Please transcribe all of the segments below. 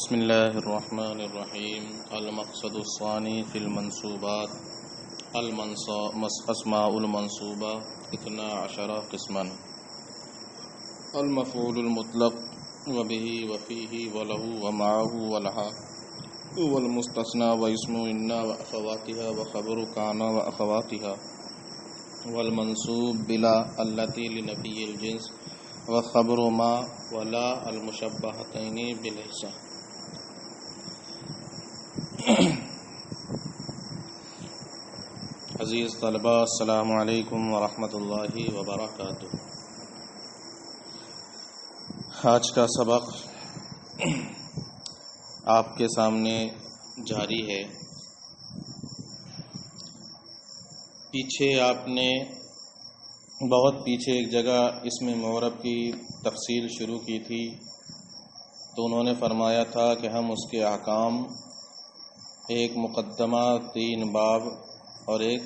بسم الله الرحمن الرحيم. المقصد الثاني في المنصوبات أسماء المنصوبة 12 قسما: المفعول المطلق وبه وفيه وله ومعه ولها والمستثنى واسم إن وأخواتها وخبر كان وأخواتها والمنصوب بلا التي لنفي الجنس وخبر ما ولا المشبهتين بليس. عزیز طلباء، السلام علیکم ورحمۃ اللہ وبرکاتہ. آج کا سبق آپ کے سامنے جاری ہے. پیچھے آپ نے بہت پیچھے ایک جگہ اسم معرب کی تفصیل شروع کی تھی، تو انہوں نے فرمایا تھا کہ ہم اس کے احکام ایک مقدمہ 3 باب اور ایک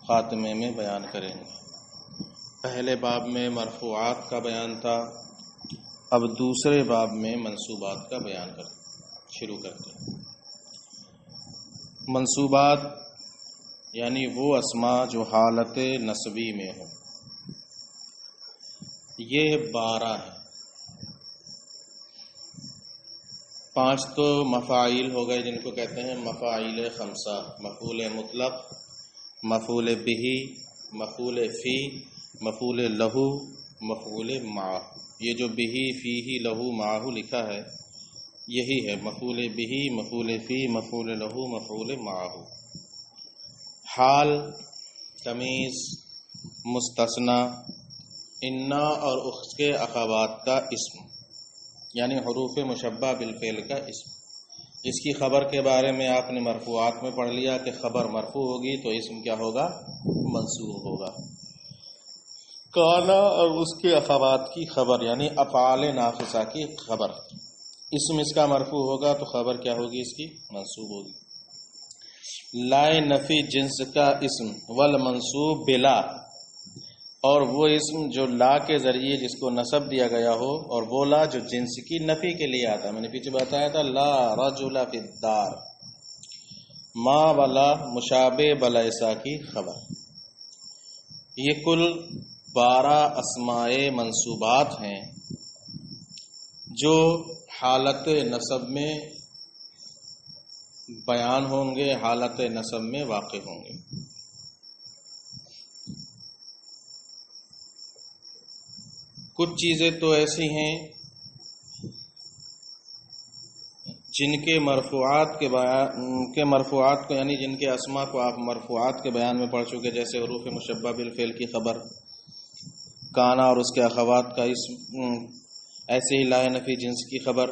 خاتمے میں بیان کریں گے. پہلے باب میں مرفوعات کا بیان تھا، اب دوسرے باب میں منصوبات کا بیان شروع کرتے ہیں. منصوبات یعنی وہ اسماء جو حالت نسبی میں ہوں. یہ 12 ہیں. 5 تو مفاعیل ہو گئے جن کو کہتے ہیں مفاعیل خمسہ: مفعول مطلق، مفعول بہ، مفعول فی، مفعول لہو، مفعول معہ. یہ جو بہ، فیہ، لہو، معہ لکھا ہے یہی ہے مفعول بہ، مفعول فی، مفعول لہو، مفعول معہ. حال، تمیز، مستثنی، انا اور اس کے اخوات کا اسم یعنی حروف مشبہ بالفعل کا اسم. اس کی خبر کے بارے میں آپ نے مرفوعات میں پڑھ لیا کہ خبر مرفوع ہوگی تو اسم کیا ہوگا؟ منصوب ہوگا. کانا اور اس کے اخوات کی خبر یعنی افعال ناقصہ کی خبر، اسم اس کا مرفوع ہوگا تو خبر کیا ہوگی؟ اس کی منصوب ہوگی. لائے نفی جنس کا اسم والمنصوب بلا، اور وہ اسم جو لا کے ذریعے جس کو نسب دیا گیا ہو، اور وہ لا جو جنس کی نفی کے لیے آتا ہے. میں نے پیچھے بتایا تھا لا رجل فی الدار، ما ولا مشابہ بلیسا کی خبر. یہ کل 12 اسماء منصوبات ہیں جو حالت نسب میں بیان ہوں گے، حالت نسب میں واقع ہوں گے. کچھ چیزیں تو ایسی ہیں جن کے مرفوعات کو یعنی جن کے اسماء کو آپ مرفوعات کے بیان میں پڑھ چکے، جیسے حروف مشبہ بالفعل کی خبر، کانا اور اس کے اخوات کا اسم، ایسے ہی لا نفی جنس کی خبر،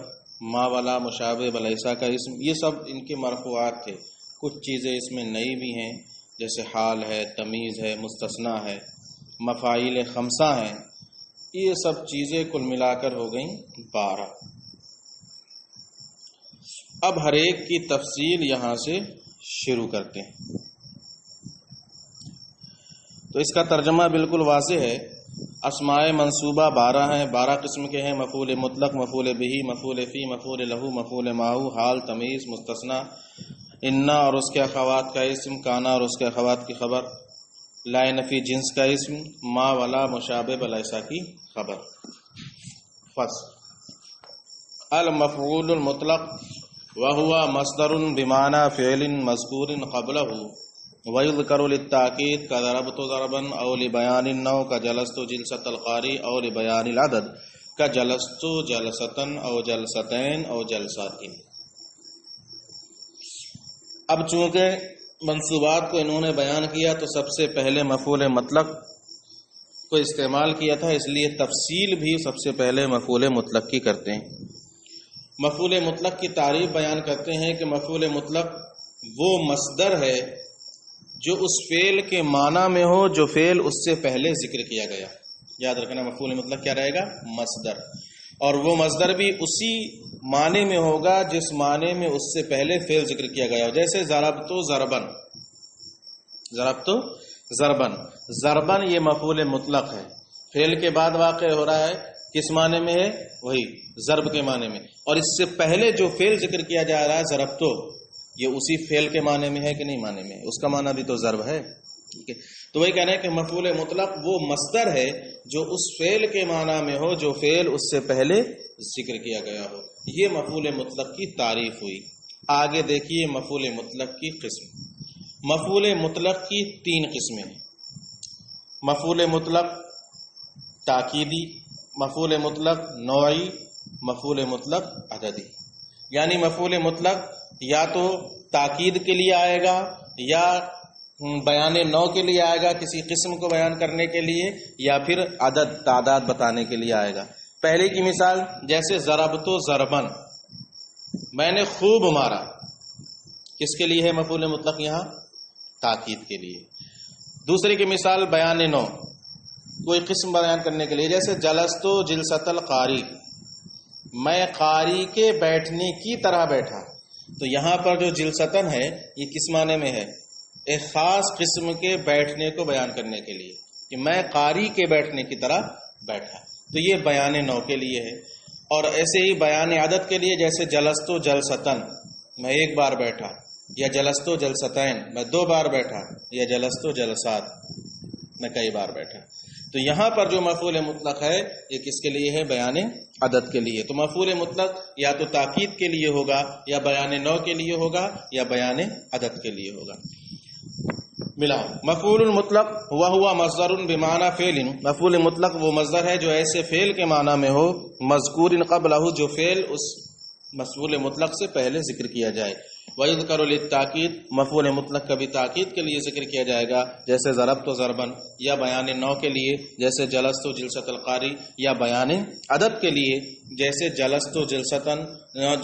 ما ولا مشابہ بلیسا کا اسم. یہ سب ان کے مرفوعات تھے. کچھ چیزیں اس میں نئی بھی ہیں جیسے حال ہے، تمیز ہے، مستثنی ہے، مفاعیل خمسہ ہیں. یہ سب چیزیں کل ملا کر ہو گئیں 12. اب ہر ایک کی تفصیل یہاں سے شروع کرتے ہیں. تو اس کا ترجمہ بالکل واضح ہے. اسماء منصوبہ 12 ہیں، 12 قسم کے ہیں: مفعول مطلق، مفعول بہ، مفعول فی، مفعول لہو، مفعول معہ، حال، تمیز، مستثنی، انا اور اس کے اخوات کا اسم، کانا اور اس کے اخوات کی خبر، لا نفی جنس کا اسم، ما ولا مشابہ بلیسا کی خبر. فصل: المفعول المطلق وهو مصدر بمعنى فعل مذکور قبلہ ويذكر للتأكيد كضربت ضربا او لبيان النوع كجلست جلسة القارئ او لبيان العدد كجلست جلسة او جلستين او جلسات. اب چونکہ منصوبات کو انہوں نے بیان کیا تو سب سے پہلے مفعول مطلق کو استعمال کیا تھا، اس لیے تفصیل بھی سب سے پہلے مفعول مطلق کی کرتے ہیں. مفعول مطلق کی تعریف بیان کرتے ہیں کہ مفعول مطلق وہ مصدر ہے جو اس فعل کے معنی میں ہو جو فعل اس سے پہلے ذکر کیا گیا. یاد رکھنا مفعول مطلق کیا رہے گا؟ مصدر. اور وہ مصدر بھی اسی معنی میں ہوگا جس معنی میں اس سے پہلے فعل ذکر کیا گیا ہو. جیسے ضربت ضربن، ضربت ضربن، ضربن یہ مفعول مطلق ہے، فعل کے بعد واقع ہو رہا ہے کس معنی میں ہے؟ وہی ضرب کے معنی میں. اور اس سے پہلے جو فعل ذکر کیا جا رہا ہے ضربتو، یہ اسی فعل کے معنی میں ہے کہ نہیں معنی میں ہے؟ اس کا معنی بھی تو ضرب ہے. ٹھیک ہے، تو وہی کہنا ہے کہ مفعول مطلق وہ مصدر ہے جو اس فعل کے معنی میں ہو جو فعل اس سے پہلے ذکر کیا گیا ہو. یہ مفعول مطلق کی تعریف ہوئی. آگے دیکھیے مفعول مطلق کی قسم. مفعول مطلق کی 3 قسمیں ہیں. مفعول مطلق تاکیدی، مفعول مطلق نوعی، مفعول مطلق عددی. یعنی مفعول مطلق یا تو تاکید کے لیے آئے گا یا بیان نوع کے لیے آئے گا، کسی قسم کو بیان کرنے کے لیے، یا پھر عدد تعداد بتانے کے لیے آئے گا. پہلے کی مثال جیسے ضربت ضربن، میں نے خوب مارا، کس کے لیے ہے مفعول مطلق؟ یہاں تاکید کے لیے. دوسرے کی مثال بیان نوع، کوئی قسم بیان کرنے کے لیے، جیسے جلست جلست القاری، میں قاری کے بیٹھنے کی طرح بیٹھا. تو یہاں پر جو جلستن ہے یہ کس معنی میں ہے؟ ایک خاص قسم کے بیٹھنے کو بیان کرنے کے لیے کہ میں قاری کے بیٹھنے کی طرح بیٹھا. تو یہ بیان نوع کے لیے ہے. اور ایسے ہی بیان عدد کے لیے جیسے جلست جلستن، میں ایک بار بیٹھا، یا جلست جلستین، میں 2 بار بیٹھا، یا جلست جلسات، میں کئی بار بیٹھا. تو یہاں پر جو مفعول مطلق ہے یہ کس کے لیے ہے؟ بیان عدد کے لیے. تو مفعول مطلق یا تو تاکید کے لیے ہوگا، یا بیان نوع کے لیے ہوگا، یا بیان عدد کے لیے ہوگا. ملا مفعول المطلق وہو مصدر بمعنی فعل. مفعول مطلق وہ مصدر ہے جو ایسے فعل کے معنی میں ہو، مذکور قبلہ، جو فعل اس مفعول مطلق سے پہلے ذکر کیا جائے. وَيُذْكَرُ لِلتَّاكِيد، مفعول مطلق کبھی تاکید کے لیے ذکر کیا جائے گا جیسے ضربت ضربن، یا بیان نوع کے لیے جیسے جلست جلست القاری، یا بیان عدد کے لیے جیسے جلست جلستن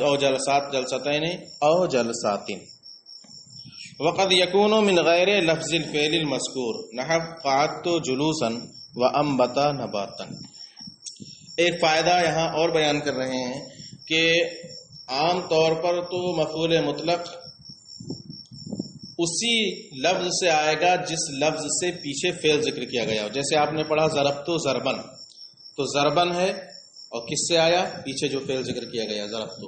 او جلسات جلستین او جلساتن. وقد يكون من غیر لفظ الفعل المذکور نحو قعدت جلوسا وانبت نباتا. ایک فائدہ یہاں اور بیان کر رہے ہیں کہ عام طور پر تو مفعول مطلق اسی لفظ سے آئے گا جس لفظ سے پیچھے فعل ذکر کیا گیا ہو. جیسے آپ نے پڑھا ضربت ضربن، تو ضربن ہے اور کس سے آیا؟ پیچھے جو فعل ذکر کیا گیا ضربت.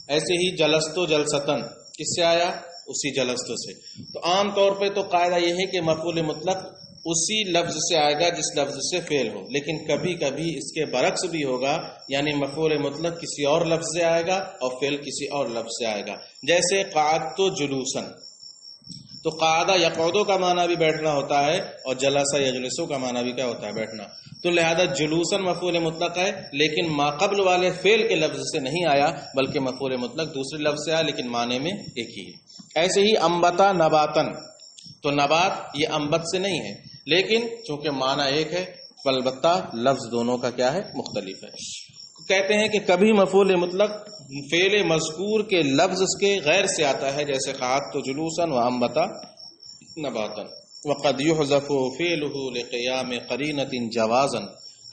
ایسے ہی جلست جلستن کس سے آیا؟ اسی جلست سے. تو عام طور پہ تو قاعدہ یہ ہے کہ مفعول مطلق اسی لفظ سے آئے گا جس لفظ سے فعل ہو، لیکن کبھی کبھی اس کے برعکس بھی ہوگا، یعنی مفعول مطلق کسی اور لفظ سے آئے گا اور فعل کسی اور لفظ سے آئے گا. جیسے قعدت جلوسن، تو قعدہ یقعدو کا معنی بھی بیٹھنا ہوتا ہے، اور جلسہ یجلسو کا معنی بھی کیا ہوتا ہے؟ بیٹھنا. تو لہذا جلوسن مفعول مطلق ہے لیکن ما قبل والے فعل کے لفظ سے نہیں آیا، بلکہ مفعول مطلق دوسرے لفظ سے آیا لیکن معنی میں ایک ہی ہے. ایسے ہی انبتا نباتن، تو نبات یہ انبت سے نہیں ہے لیکن چونکہ معنی ایک ہے البتہ لفظ دونوں کا کیا ہے؟ مختلف ہے. کہتے ہیں کہ کبھی مفعول مطلق فعل مذکور کے لفظ کے غیر سے آتا ہے، جیسے قعدت جلوسا وانبتا نباتا. وقد يحذف فعله لقيام قرينة جوازا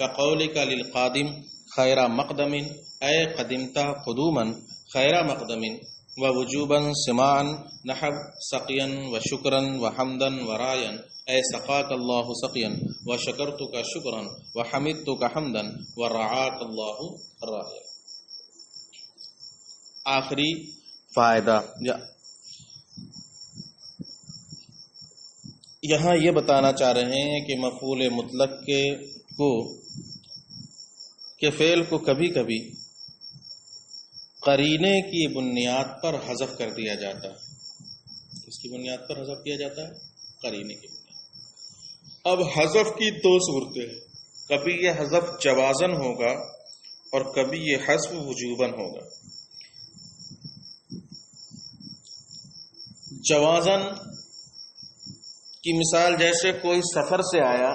كقولك للقادم خير مقدم اي قدمت قدوما خير مقدم، ووجوبا سماعا نحو سقيا وشكرا وحمدا ورايا اي سقاك الله سقيا وشكرتك شكرا وحمدتك حمدا ورعاك الله رايا. آخری فائدہ یہاں یہ بتانا چاہ رہے ہیں کہ مفعول مطلق کے فعل کو کبھی کبھی قرینے کی بنیاد پر حذف کر دیا جاتا ہے. کس کی بنیاد پر حذف کیا جاتا ہے؟ قرینے کی بنیاد. اب حذف کی 2 صورتیں ہیں، کبھی یہ حذف جوازن ہوگا اور کبھی یہ حذف وجوبن ہوگا. جوازن کی مثال جیسے کوئی سفر سے آیا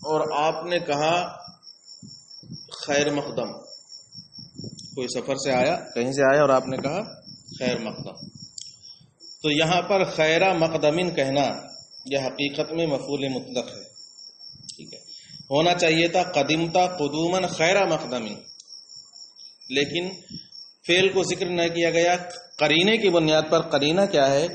اور آپ نے کہا خیر مقدم. کوئی سفر سے آیا، کہیں سے آیا اور آپ نے کہا خیر مقدم، تو یہاں پر خیر مقدمن کہنا یہ حقیقت میں مفعول مطلق ہے. ٹھیک ہے، ہونا چاہیے تھا قدمتا قدومن خیر مقدمن، لیکن فعل کو ذکر نہ کیا گیا قرینے کی بنیاد پر. قرینہ کیا ہے؟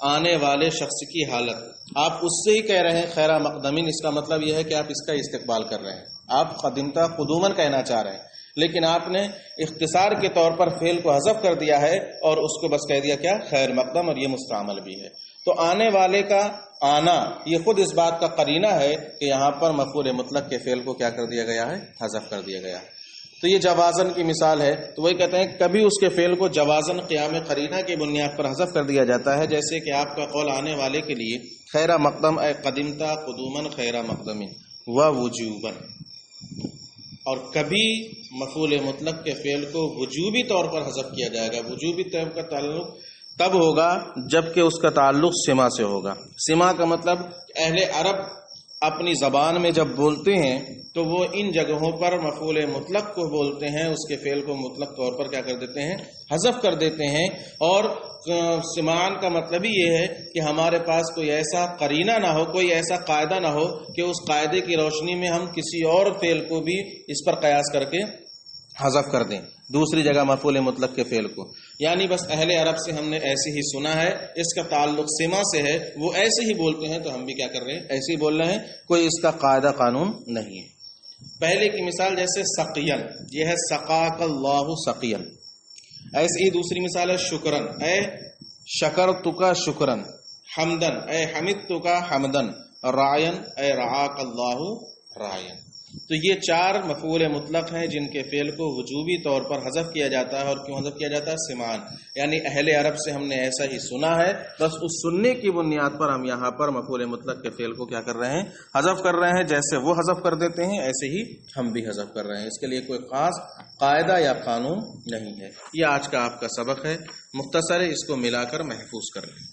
آنے والے شخص کی حالت، آپ اس سے ہی کہہ رہے ہیں خیر مقدمین، اس کا مطلب یہ ہے کہ آپ اس کا استقبال کر رہے ہیں، آپ قدمتا قدومن کہنا چاہ رہے ہیں، لیکن آپ نے اختصار کے طور پر فعل کو حذف کر دیا ہے اور اس کو بس کہہ دیا کیا خیر مقدم، اور یہ مستعمل بھی ہے۔ تو آنے والے کا آنا یہ خود اس بات کا قرینہ ہے کہ یہاں پر مفعول مطلق کے فعل کو کیا کر دیا گیا ہے، حذف کر دیا گیا ہے۔ تو یہ جوازن کی مثال ہے، تو وہی کہتے ہیں کبھی اس کے فعل کو جوازن قیام قرینہ کی بنیاد پر حذف کر دیا جاتا ہے، جیسے کہ آپ کا قول آنے والے کے لیے خیر مقدم اے قدمتا قدومن خیر مقدمین و وجوبن، اور کبھی مفعول مطلق کے فعل کو وجوبی طور پر حذف کیا جائے گا۔ وجوبی طور کا تعلق تب ہوگا جب کہ اس کا تعلق سما سے ہوگا۔ سما کا مطلب اہل عرب اپنی زبان میں جب بولتے ہیں تو وہ ان جگہوں پر مفعول مطلق کو بولتے ہیں، اس کے فعل کو مطلق طور پر کیا کر دیتے ہیں، حذف کر دیتے ہیں۔ اور سمان کا مطلب ہی یہ ہے کہ ہمارے پاس کوئی ایسا قرینہ نہ ہو، کوئی ایسا قاعدہ نہ ہو کہ اس قاعدے کی روشنی میں ہم کسی اور فعل کو بھی اس پر قیاس کر کے حذف کر دیں دوسری جگہ مفعول مطلق کے فعل کو۔ یعنی بس اہل عرب سے ہم نے ایسے ہی سنا ہے، اس کا تعلق سما سے ہے، وہ ایسے ہی بولتے ہیں تو ہم بھی کیا کر رہے ہیں، ایسے ہی بول رہے ہیں، کوئی اس کا قاعدہ قانون نہیں ہے۔ پہلے کی مثال جیسے سقین، یہ ہے سقاک اللہ سقین۔ ایسے ہی دوسری مثال ہے شکرن، اے شکرتک شکرن، حمدن اے حمدتک حمدن، رعین اے رعاک اللہ رعین۔ تو یہ چار مفعول مطلق ہیں جن کے فعل کو وجوبی طور پر حذف کیا جاتا ہے، اور کیوں حذف کیا جاتا ہے، سمان، یعنی اہل عرب سے ہم نے ایسا ہی سنا ہے، بس اس سننے کی بنیاد پر ہم یہاں پر مفعول مطلق کے فعل کو کیا کر رہے ہیں، حذف کر رہے ہیں۔ جیسے وہ حذف کر دیتے ہیں ایسے ہی ہم بھی حذف کر رہے ہیں، اس کے لیے کوئی خاص قاعدہ یا قانون نہیں ہے۔ یہ آج کا آپ کا سبق ہے، مختصر ہے، اس کو ملا کر محفوظ کر لیں۔